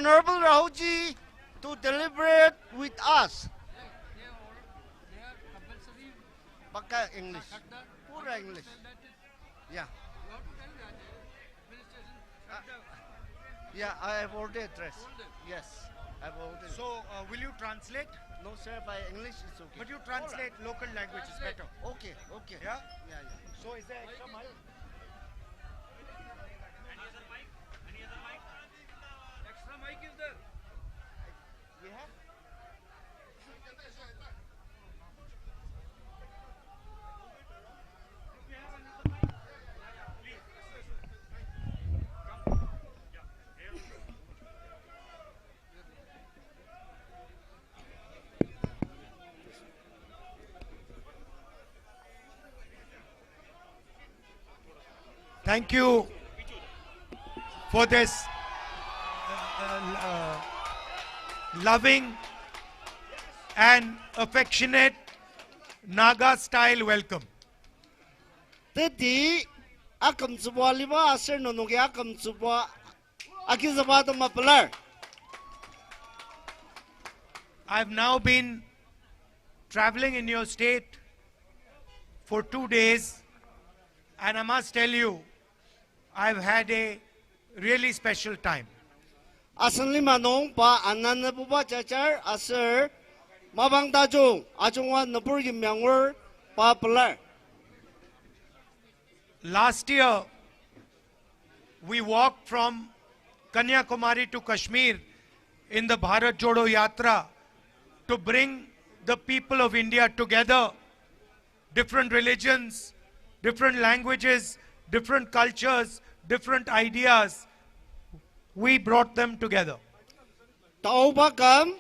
Honorable Rahulji to deliberate with us. Paka English. Pura English. Yeah. Yeah, I have already addressed. Yes, I've already. So, will you translate? No, sir, by English it's okay. But you translate local language is better. Okay, okay. Yeah? Yeah, yeah. So, is there extra mic? Extra mic is there. We have? Thank you for this loving and affectionate Naga style welcome. Tadi akam subwa liba aser nonoge akam subwa akizaba to mapalar. I've now been traveling in your state for 2 days, and I must tell you, I've had a really special time. Asan lima nong pa anan na buba chachar aser mabang dajong ajongwa napur yimyangwer pa palar. Last year, we walked from Kanyakumari to Kashmir in the Bharat Jodo Yatra to bring the people of India together, different religions, different languages, different cultures, different ideas. We brought them together. Taubagam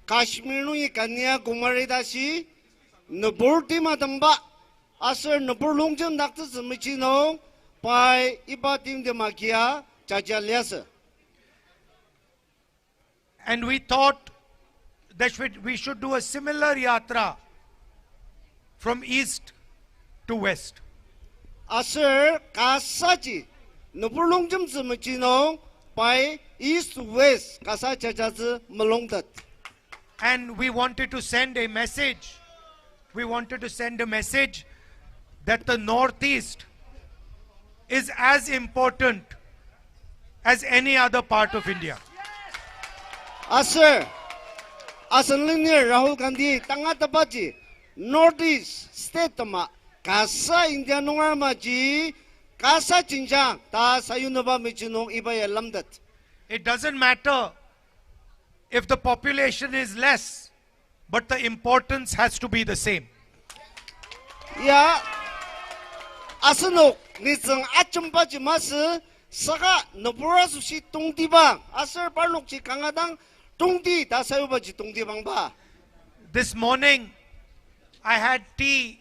Kashmir nu Kanya Kumari dasi naburti madamba aser nabur longjam nakta semichino pai ibatim de makia chachaliasa. And we thought that we should do a similar yatra from east to west. Aser kasaji nabur longjam semichino pai east to west kasa chachazi melongdat. And we wanted to send a message. We wanted to send a message that the Northeast is as important as any other part of India. Aser asan linear Rahul Gandhi tanga tapaji Northeast state ma kasa India nungar maji kasa cinjang ta sayunaba michinong ibaya lamdat. It doesn't matter if the population is less, but the importance has to be the same. Ya asanok nitsang achampaji mas saka nabura sushi tungdibang aser parlok chi kangadang tungdi ta sayubaji tungdibang ba. This morning, I had tea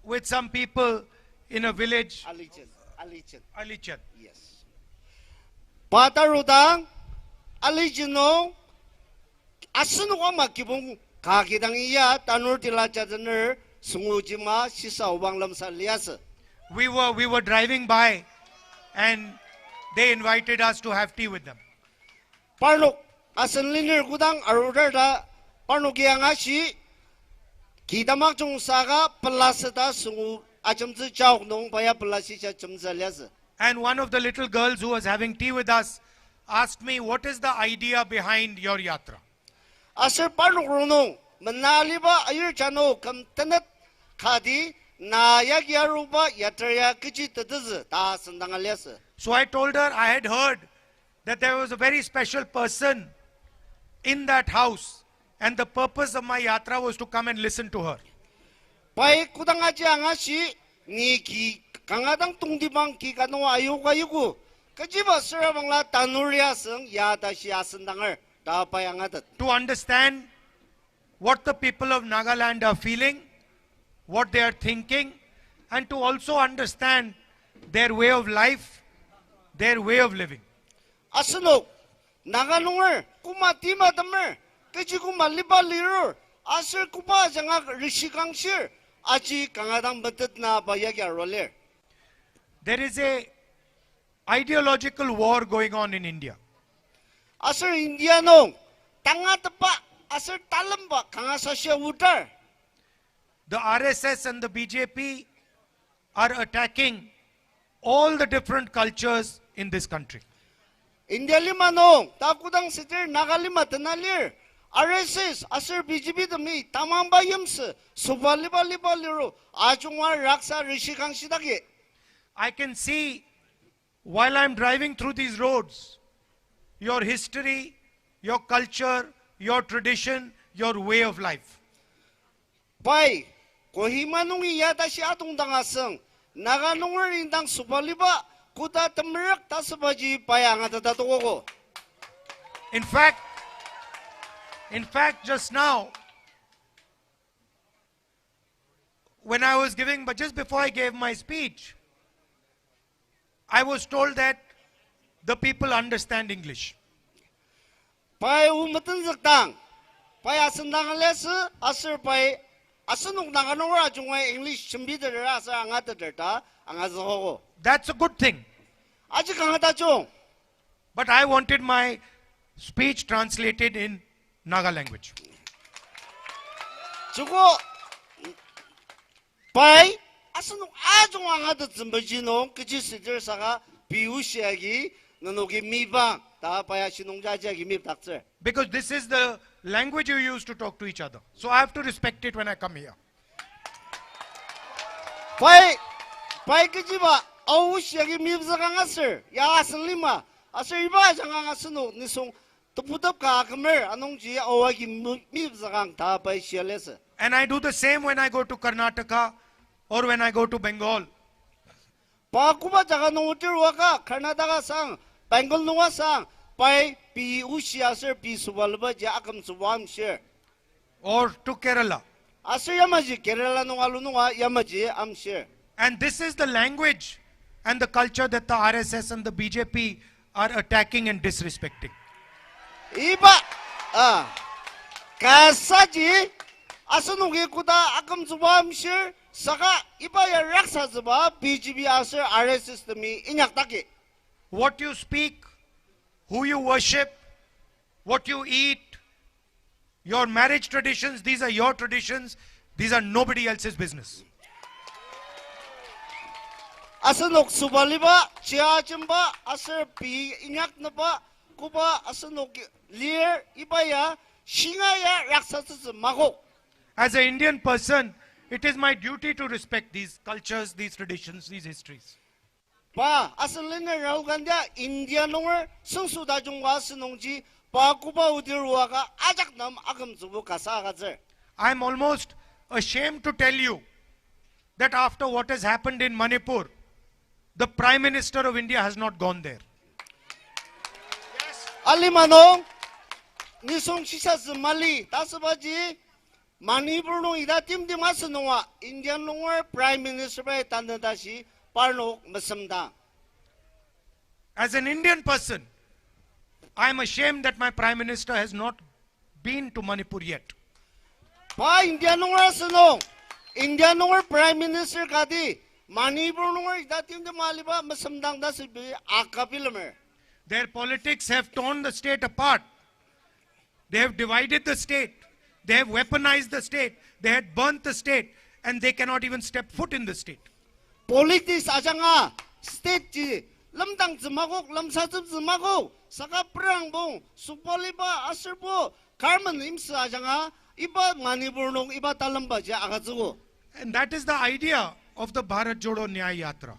with some people in a village, Alichan. Yes. Patarudang Alijino Asunwa makibong kakidang iya tanur tilachaner sungujima sisa ubanglam saliasa. We were driving by, and they invited us to have tea with them. Parlok asan liner gudang arudada parnogiang ashi Kidamakchung saga pelasata sungu achamzi chawk nong paya pelasisha chamzaliasa. And one of the little girls who was having tea with us asked me, what is the idea behind your yatra? Aser parlok runong manaliba ayur chano kam tanat khadi na yagyaruba yatraya kichi tadaz ta sandangaliasa. So I told her I had heard that there was a very special person in that house, and the purpose of my yatra was to come and listen to her. Pai kudangaji angashi ni ki kangadang tungdibang ki kano ayuga yugu kajiba serabangla tanuria seng yata siya sandangar ta payangatat. To understand what the people of Nagaland are feeling, what they are thinking, and to also understand their way of life, their way of living. Asanok naganungar kumatima damer kajiku maliba lirur aser kupa janga rishikangsir aji kangadang betet na bayagya roler. There is a ideological war going on in India. asal India nong tanga tepa asal talam ba kanga sasya wutar. The RSS and the BJP are attacking all the different cultures in this country. India lima nong takudang sitir nagalima tenalir. RSS asal BJP demi tamang bayams subali bali baliro ajungwa raksa rishikang sidagi. I can see while I'm driving through these roads, your history, your culture, your tradition, your way of life. Pai kohima nungi yada si atong dangaseng naga nungar indang subali ba kuda temerak tasabaji payang at tatuko. In fact, just now, when I was giving, but just before I gave my speech, I was told that the people understand English. Pai umatan zaktang pai asendang les asir pai asenuk naga nungar ajungwa English chimbi dera asa angat derta angat zoho. That's a good thing. Aji kangata chung. But I wanted my speech translated in Naga language. Chuko pai asenuk ajung angat zimbaji nong kiji sidir saka biusiagi nanogi miba ta pai asinung jajagi mib takser. Because this is the language you use to talk to each other. So I have to respect it when I come here. Pai kiji ba ausiagi mib zakang asir ya asen lima asir iba jangang asenuk nisung teputap ka kemer anong ji awagi mib zakang ta pai sialese. And I do the same when I go to Karnataka or when I go to Bengal. Pa kuba jaga nungutir waka Karnataka sang Bengal nunga sang pai pi usiasir pi subalba ja akam subam share. Or to Kerala. Asir yamaji Kerala nunga lununga yamaji am share. And this is the language and the culture that the RSS and the BJP are attacking and disrespecting. Iba kasaji asanugi kuda akam subam share saka iba ya raksa zuba BJP asir RSS demi inyak taki. What you speak, who you worship, what you eat, your marriage traditions, these are your traditions. These are nobody else's business. Asanok subaliba chia chimba asir pi inyak naba kuba asanok lir ibaya shingaya raksasa mago. As an Indian person, it is my duty to respect these cultures, these traditions, these histories. Pa asalina Rahul Gandhi India nongar sungsu dajungwa sinongji pa kuba udirwaga ajak nam agam zubu kasa gazer. I am almost ashamed to tell you that after what has happened in Manipur, the Prime Minister of India has not gone there. Alimano nisong sisa zmali tasabaji Manipur no ida tim tim asanwa Indian nongar Prime Minister bay tandadashi parno masamda. As an Indian person, I am ashamed that my Prime Minister has not been to Manipur yet. Pa Indian nongar sanong Indian nongar Prime Minister kadi Manipur nongar ida tim tim maliba masamdang dasibi akapilamer. Their politics have torn the state apart. They have divided the state. They have weaponized the state. They had burnt the state. And they cannot even step foot in the state. Politics ajanga state ji lamdang zmagok lamsatub zmagok saka prang bong supoliba asirbo karman imsa ajanga iba Manipur nong iba talamba ja agazugo. And that is the idea of the Bharat Jodo Nyay Yatra.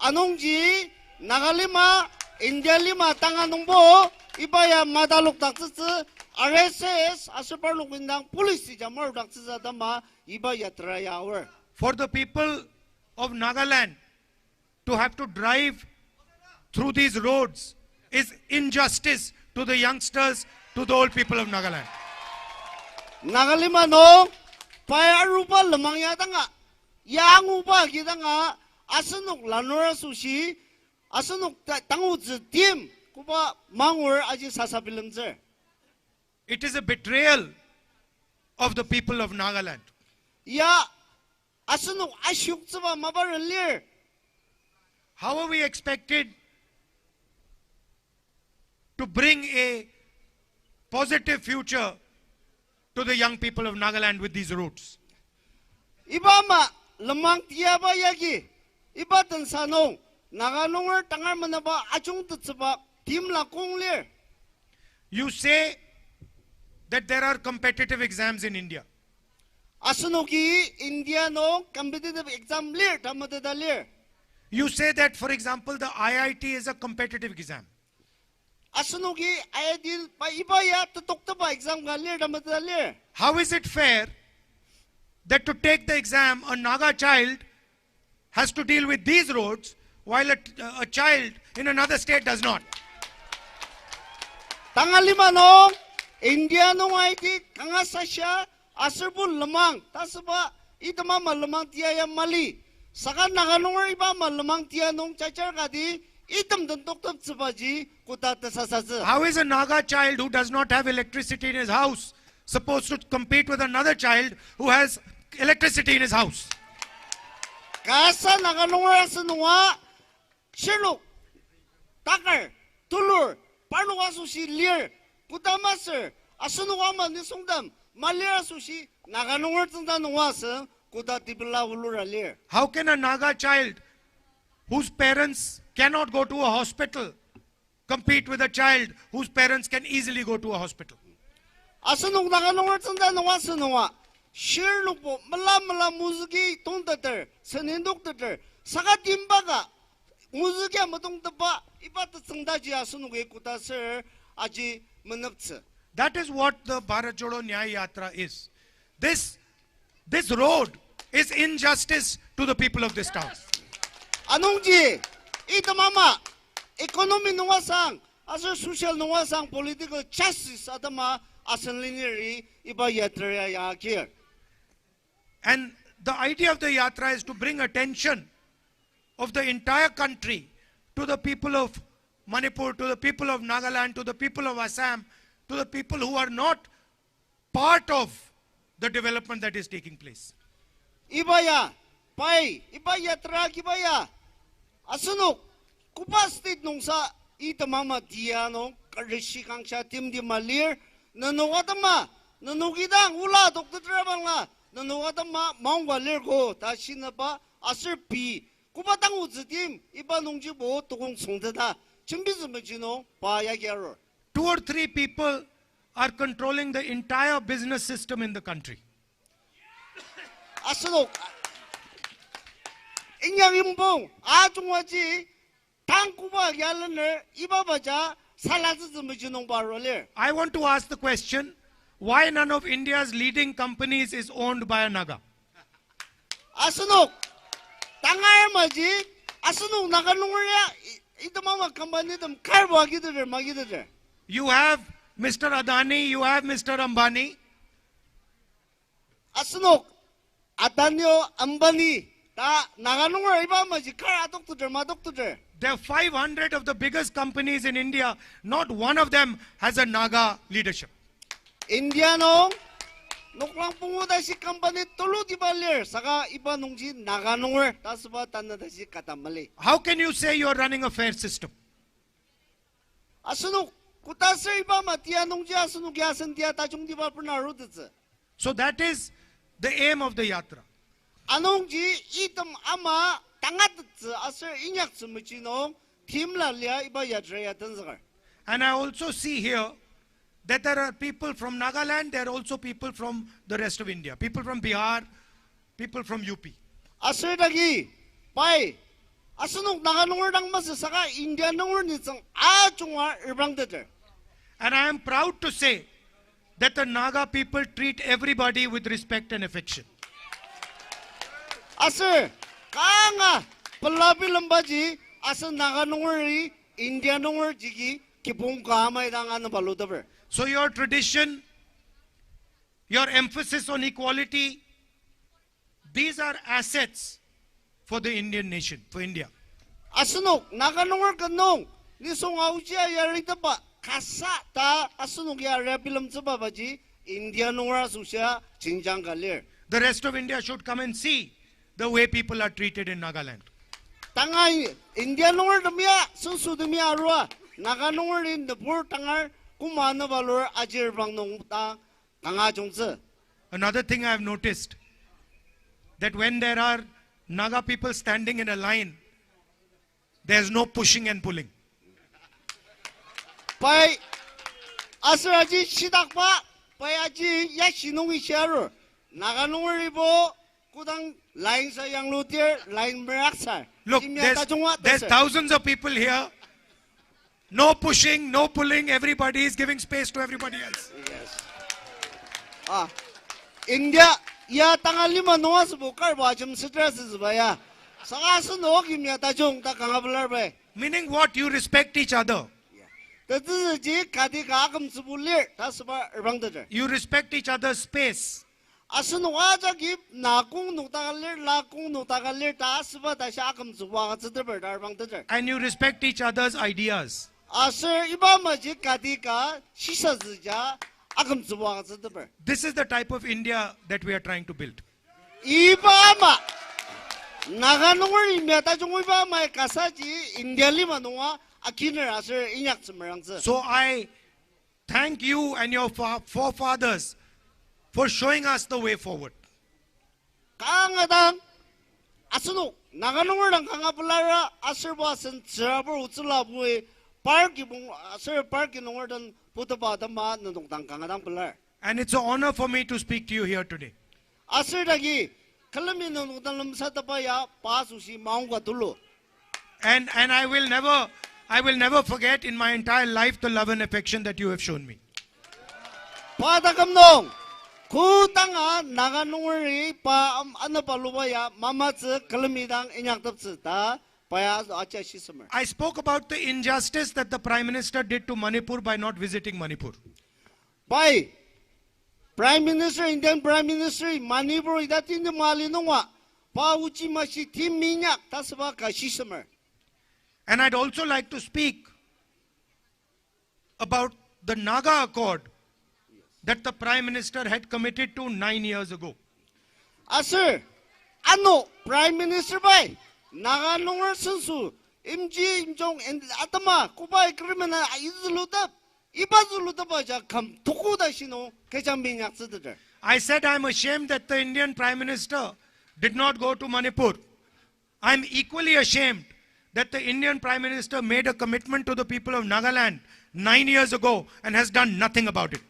Anong ji Nagalima India lima tanganongbo ibaya madaluk taksitsi RSS asirparluk indang polisi jamar taksitsa dama iba yatra yawer. For the people of Nagaland to have to drive through these roads is injustice to the youngsters, to the old people of Nagaland. Nagalima no paya rupa lemang yatanga yang upa kita nga asenuk lanora sushi asenuk tangu tim kupa mangur aji sasabilemzer. It is a betrayal of the people of Nagaland. Ya asenuk asyuk zaba mabarelir. How are we expected to bring a positive future to the young people of Nagaland with these routes. Ibama lamang tiaba yagi ibatan sanong naganongar tangar manaba achung tutsaba tim la konglir. You say that there are competitive exams in India. Asunogi India no competitive exam lir tamadada lir. You say that, for example, the IIT is a competitive exam. Asunogi ayadil pa ibaya tutoktaba exam ga lir tamadada lir. How is it fair that to take the exam, a Naga child has to deal with these roads while a child in another state does not? Tangalima no India no ID kangasasya aserbul lemang tasaba itamama lemang tiaya mali sakan naganongar ibama lemang tia nong cacar gadi itam tentok tep sebaji kuta tesasasa. How is a Naga child who does not have electricity in his house supposed to compete with another child who has electricity in his house? Kasa naganongar asenwa shiluk takar tulur panuwa susi lir kutamaser asenwa man nisungdam malir susi naganongar tenda nuwasa kuta tibla ulura lir. How can a Naga child whose parents cannot go to a hospital compete with a child whose parents can easily go to a hospital? Asenung naganongar tenda nuwasa nuwa shirlukpo mala muziki tongtater senindoktater saka timbaga muziki amatongtapa ipat tengdaji asenuge kuta ser aji menepse. That is what the Bharat Jodo Nyay Yatra is. This road is injustice to the people of this town. Anongji itamama economy nuwasang aser social nuwasang political justice adama asenliniri iba yatra ya here. And the idea of the Yatra is to bring attention of the entire country to the people of Manipur, to the people of Nagaland, to the people of Assam, to the people who are not part of the development that is taking place. Ibaya, pai, ibaya traki baya. Asunok, kupa state nung sa itamama diano, karishi kang siya tim di malir, nanukatama, nanukidang ula, doktor trabang la, nanukatama, maungwa lirko, tashi na ba, asir pi, kupa tang uzitim, iba nung jibo, tukong sungtata, chimbizumajino, pa yagyaro. 2 or 3 people are controlling the entire business system in the country. Asunok, inyang imbong, ajungwaji, tangkuba yalaner, ibabaja, salazizumajinong baroler. I want to ask the question, why none of India's leading companies is owned by a Naga? Asunok, tangar maji, asunok naganungya, itamama company tam karbo agidere magidere. You have Mr. Adani, you have Mr. Ambani. Asunok, Adanyo Ambani, ta naganungya iba maji kar adoktuder madoktuder. There are 500 of the biggest companies in India. Not one of them has a Naga leadership. Indiano, nuklang punguda si company tulu di balir, saka iba nungji naganungya, tasba tanada si katamali. How can you say you are running a fair system? Asunok, kutasir iba matia nungji asunok yasan dia tajung di ba pernarudze. So that is the aim of the Yatra. Anongji itam ama tangatze asir inyak sumachino timla lia iba yadreya tanzagar. And I also see here that there are people from Nagaland, there are also people from the rest of India. People from Bihar, people from UP. Asir dagi, pai, asunok naganungar dang masa saka India nungar nitsang achunga irbang deter. And I am proud to say that the Naga people treat everybody with respect and affection. Asir, kanga, palabi lambaji, asir naganungari, India nungar jigi, kipong kahamay dang ano balutaber. So your tradition, your emphasis on equality, these are assets for the Indian nation, for India. Asunok, naganungar kanong, nisong aujia yarita pa, kasa ta asunok yara bilam tsaba baji, India nungar asusya, chinjang galir. The rest of India should come and see the way people are treated in Nagaland. Tangay, India nungar damya, susu damya arwa, 나가농을 너불 땅을 구마는 발로 아질방농다 강아종즈. Another thing I have noticed, that when there are Naga people standing in a line, there's no pushing and pulling. 바이 아스라지 시닥바 바야지 야시농이 샤르 나가농을 입어 구당 라인사 양로디어 라인 메락살. Look, there's thousands of people here. No pushing, no pulling. Everybody is giving space to everybody else. Yes. 아, 인디아 야 땅알리마 놓아서 못갈 봐. 좀 스트레스 봐야. 사가서 놓기면 다종 다 강아블라 봐. Meaning what? You respect each other. 그들지 가디 가끔 스불리 다스바 얼방들. You respect each other's space. 아스노 와자기 나공 노다갈리 라공 노다갈리 다스바 다시 아금 스와가 쓰들 얼방들. And you respect each other's ideas. 아스 이바마지 가디가 시사즈자 아금 스와가 쓰들. This is the type of India that we are trying to build. 이바마 나가농을 이메다 종 이바마에 가사지 인디알리마 농아 아키늘 아스 인약스머랑스. So I thank you and your forefathers for showing us the way forward. 강하당 아스노 나가농을랑 강아블라라 아스바슨 저버 우슬라부의 parking sir parking order put about the man nung tang And it's an honor for me to speak to you here today. asir dagi kalami nung dalam satapaya pasusi maungwa dulu. And I will never forget in my entire life the love and affection that you have shown me. Padakamnong kutanga naganungri pa ano palubaya mamatse kalamidang inyakdapse ta paya acha shismer. I spoke about the injustice that the Prime Minister did to Manipur by not visiting Manipur. By Prime Minister, Indian Prime Minister, Manipur idatin the malinungwa pa uchimashi tim minyak tasba ka shismer. And I'd also like to speak about the Naga Accord that the Prime Minister had committed to 9 years ago. Sir, ano Prime Minister bay naganungar sensu imji imjong and atama kubay krimen izulutap ibazulutap aja kam tukuda shino kejambinyak sedder. I said I'm ashamed that the Indian Prime Minister did not go to Manipur. I'm equally ashamed that the Indian Prime Minister made a commitment to the people of Nagaland 9 years ago and has done nothing about it.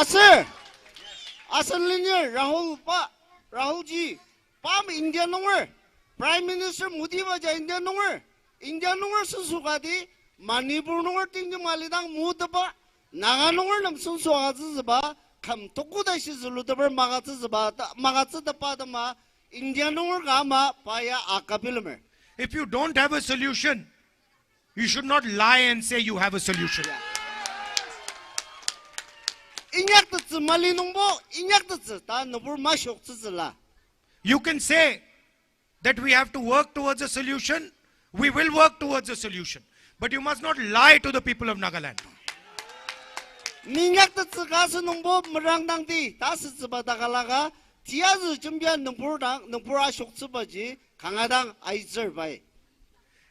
Sir, Linear Rahul ji, Pam Indian Nonger, Prime Minister Mudivaja Indian Nonger, Indian Nonger Susugadi, Manipur Nonger Ting Malidang Mutaba, Naganonger Nam Sunsuazaba, Kam Tokuda Shizulutaber Magatsa the Padama, Indian Nonger Gama, Paya Akapilamer. If you don't have a solution, you should not lie and say you have a solution. You can say that we have to work towards a solution. We will work towards a solution. But you must not lie to the people of Nagaland.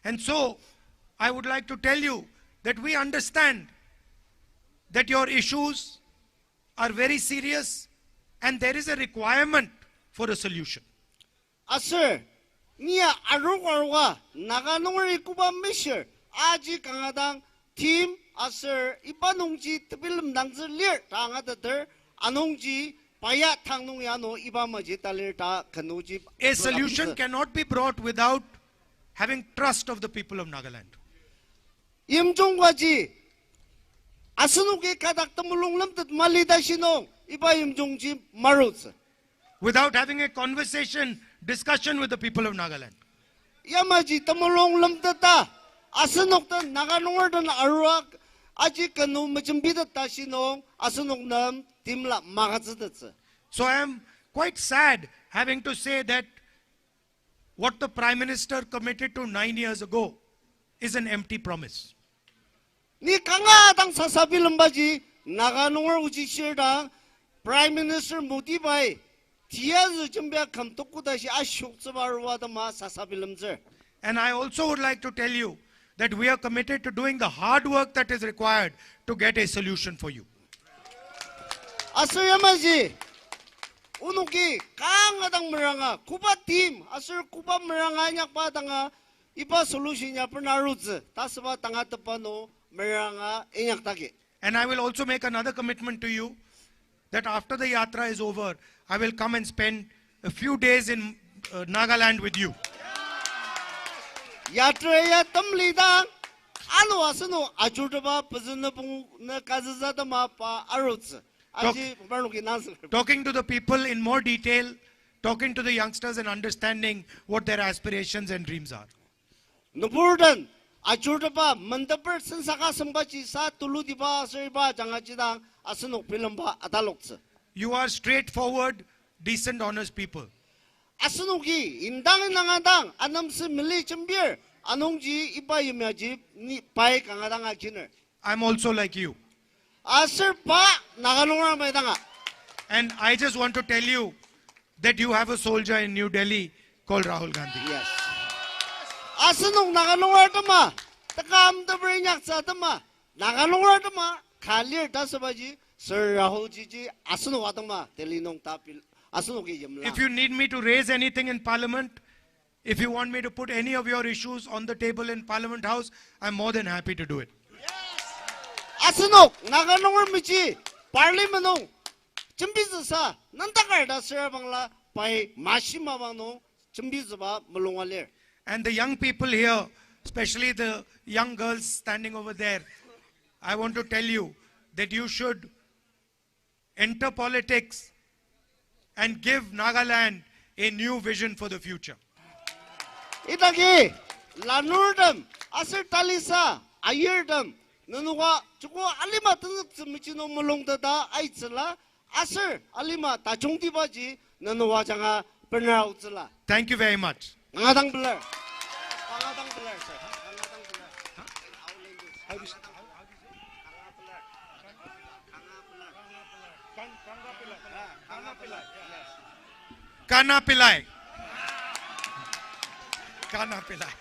And so, I would like to tell you that we understand that your issues are very serious and there is a requirement for a solution. Sir, Nia Arugarwa, Naganori Kuba Misher, Aji Kangadang, Team, Sir, Ipanungji, Tibilim Danzer Lir, Tangadater, Anungji, Paya Tangyano, Ibamaji Talirta, Kanuji. A solution cannot be brought without having trust of the people of Nagaland. Yimjongwaji, Asunuke Kadak Tamulung that Malida Shino, Iba Yimjongji Maruz. Without having a discussion with the people of Nagaland. Yamaji Tamulong Lamtata, Asanokta Naganordan Aruak, Ajikanu Machimbida Tashino, Asanoknam, Timla Magazats. So I am quite sad having to say that what the Prime Minister committed to 9 years ago is an empty promise. Ni Kangadang Sasabilambaji, Naganor Ujishirda, Prime Minister Mutibai. And I also would like to tell you that we are committed to doing the hard work that is required to get a solution for you. Asur yamaji, unuki kangadang meranga, kuba team, asur kuba meranga nyak pa tanga ipa solution nya pernaruz, tasba tanga tepano meranga inyak taki. And I will also make another commitment to you that after the yatra is over, I will come and spend a few days in Nagaland with you. Yatra ya tamlida, alo asano ajudaba pazunapung na kazazada mapa aruz. Aji bernuki nasir. Talking to the people in more detail, talking to the youngsters and understanding what their aspirations and dreams are. Nupurdan, ajudaba mandapur sensaka sambachi sa tuludiba seriba jangajidang asano pilamba atalokse. You are straightforward, decent, honest people. Asunuki, indang nangadang, anamsi mili chambir, anongji ipa yumaji ni pai kangadang akiner. I'm also like you. Asir pa nagalunga maidanga. And I just want to tell you that you have a soldier in New Delhi called Rahul Gandhi. Yes. Asunung nagalunga tama, takam tabrinyak sa tama, nagalunga tama, kalir dasabaji, Sir Rahul Jiji, asunu watama, telinong tapil, asunuki yamla. If you need me to raise anything in Parliament, if you want me to put any of your issues on the table in Parliament House, I'm more than happy to do it. Asunok, nagalunga michi, parliamenong, chambizasa, nantakarda sir bangla, pai mashima bangno, chambizaba malungalir. And the young people here, especially the young girls standing over there, I want to tell you that you should enter politics and give Nagaland a new vision for the future. Itagi, lanurdam, asir talisa, ayirdam, nanuwa, chuko alima tunuk michino mulong dada, aitzala, asir alima tachungtibaji, nanuwa janga penautzala. Thank you very much. Nangadang belar. Nangadang belar, sir. Nangadang belar. How do you say? Kana Pillai. Kana Pillai.